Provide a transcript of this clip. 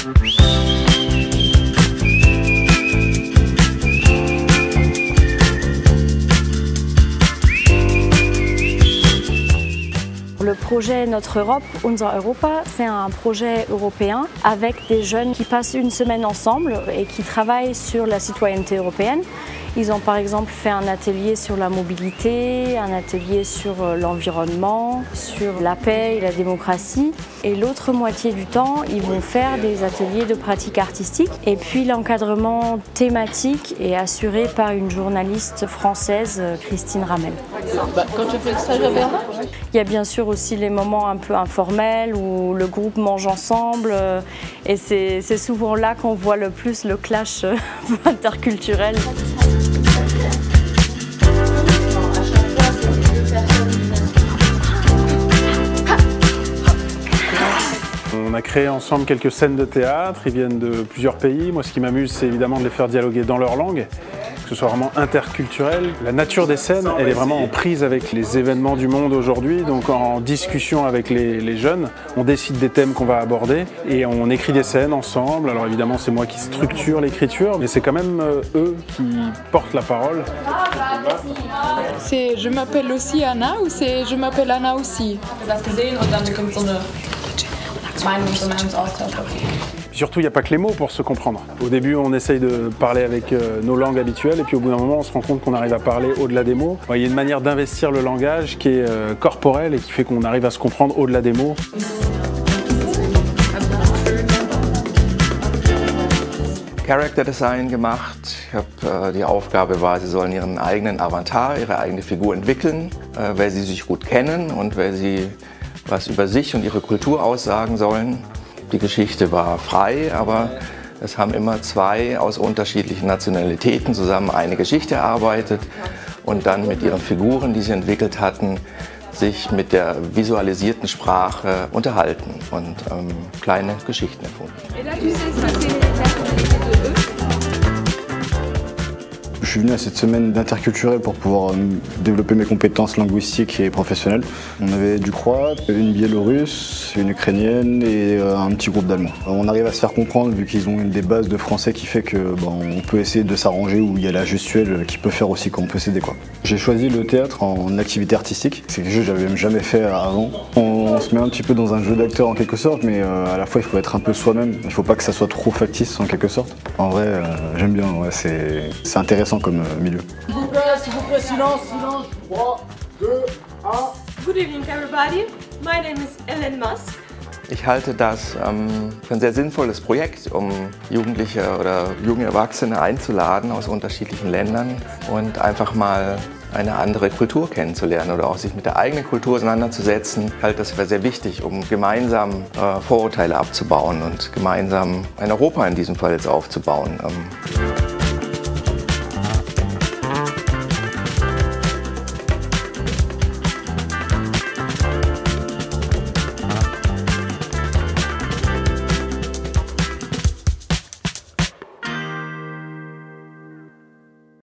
Le projet Notre Europe, Unser Europa, c'est un projet européen avec des jeunes qui passent une semaine ensemble et qui travaillent sur la citoyenneté européenne. Ils ont par exemple fait un atelier sur la mobilité, un atelier sur l'environnement, sur la paix et la démocratie. Et l'autre moitié du temps, ils vont faire des ateliers de pratique artistique. Et puis l'encadrement thématique est assuré par une journaliste française, Christine Ramel. Quand tu fais le stage à Berlin ? Il y a bien sûr aussi les moments un peu informels où le groupe mange ensemble. Et c'est souvent là qu'on voit le plus le clash interculturel. On a créé ensemble quelques scènes de théâtre, ils viennent de plusieurs pays. Moi, ce qui m'amuse, c'est évidemment de les faire dialoguer dans leur langue, que ce soit vraiment interculturel. La nature des scènes, elle est vraiment en prise avec les événements du monde aujourd'hui, donc en discussion avec les jeunes, on décide des thèmes qu'on va aborder et on écrit des scènes ensemble. Alors évidemment, c'est moi qui structure l'écriture, mais c'est quand même eux qui portent la parole. C'est je m'appelle aussi Anna ou c'est je m'appelle Anna aussi? Surtout, il n'y a pas que les mots pour se comprendre. Au début, on essaye de parler avec nos langues habituelles et puis au bout d'un moment, on se rend compte qu'on arrive à parler au-delà des mots. Il y a une manière d'investir le langage qui est corporelle et qui fait qu'on arrive à se comprendre au-delà des mots. Character Design gemacht. Ich habe die Aufgabe war, sie sollen ihren eigenen Avatar, ihre eigene Figur entwickeln, weil sie sich gut kennen und weil sie was über sich und ihre Kultur aussagen sollen. Die Geschichte war frei, aber es haben immer zwei aus unterschiedlichen Nationalitäten zusammen eine Geschichte erarbeitet und dann mit ihren Figuren, die sie entwickelt hatten, sich mit der visualisierten Sprache unterhalten und kleine Geschichten erfunden. Je suis venu à cette semaine d'interculturel pour pouvoir développer mes compétences linguistiques et professionnelles. On avait du croate, une biélorusse, une ukrainienne et un petit groupe d'allemands. On arrive à se faire comprendre vu qu'ils ont une des bases de français qui fait que on peut essayer de s'arranger où il y a la gestuelle qui peut faire aussi qu'on peut s'aider. J'ai choisi le théâtre en activité artistique. C'est quelque chose que j'avais même jamais fait avant. On se met un petit peu dans un jeu d'acteur en quelque sorte, mais à la fois il faut être un peu soi-même. Il ne faut pas que ça soit trop factice en quelque sorte. En vrai, j'aime bien, ouais, c'est intéressant comme milieu. S'il vous plaît, silence, silence. 3, 2, 1. Good evening everybody, my name is Ellen Musk. Ich halte das für ein sehr sinnvolles Projekt, um Jugendliche oder junge Erwachsene einzuladen aus unterschiedlichen Ländern und einfach mal eine andere Kultur kennenzulernen oder auch sich mit der eigenen Kultur auseinanderzusetzen. Ich halte das für sehr wichtig, um gemeinsam Vorurteile abzubauen und gemeinsam ein Europa in diesem Fall jetzt aufzubauen.